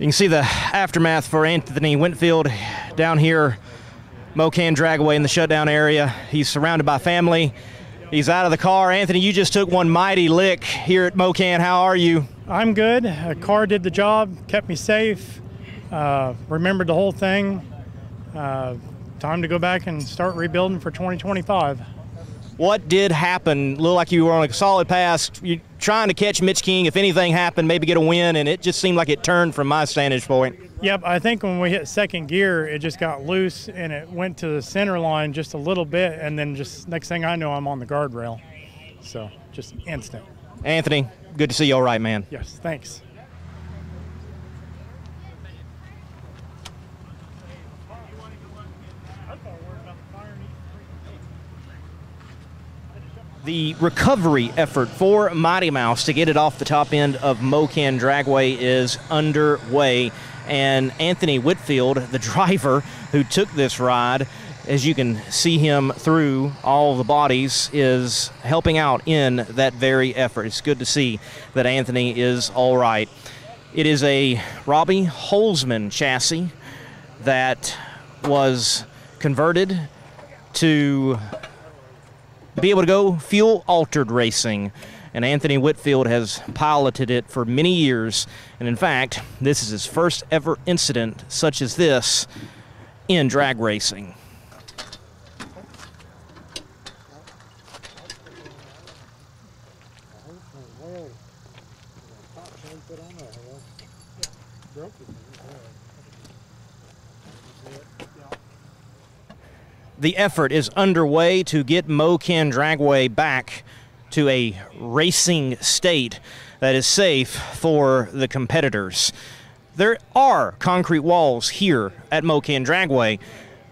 You can see the aftermath for Anthony Whitfield down here, Mo-Kan Dragway in the shutdown area. He's surrounded by family. He's out of the car. Anthony, you just took one mighty lick here at Mo-Kan. How are you? I'm good. A car did the job, kept me safe, remembered the whole thing. Time to go back and start rebuilding for 2025. What did happen? Looked like you were on a solid pass. You're trying to catch Mitch King. If anything happened, maybe get a win, and it just seemed like it turned from my vantage point. Yep, I think when we hit second gear, it just got loose, and it went to the center line just a little bit, and then just next thing I know, I'm on the guardrail. So just instant. Anthony, good to see you all right, man. Yes, thanks. The recovery effort for Mighty Mouse to get it off the top end of Mo-Kan Dragway is underway. And Anthony Whitfield, the driver who took this ride, as you can see him through all the bodies, is helping out in that very effort. It's good to see that Anthony is all right. It is a Robbie Holzman chassis that was converted to be able to go fuel-altered racing, and Anthony Whitfield has piloted it for many years, and in fact, this is his first ever incident such as this in drag racing. The effort is underway to get Mo-Kan Dragway back to a racing state that is safe for the competitors. There are concrete walls here at Mo-Kan Dragway,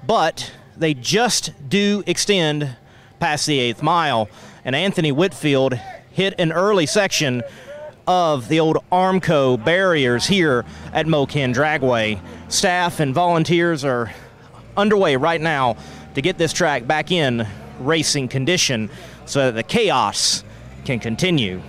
but they just do extend past the 8th mile, and Anthony Whitfield hit an early section of the old Armco barriers here at Mo-Kan Dragway. Staff and volunteers are underway right now to get this track back in racing condition so that the chaos can continue.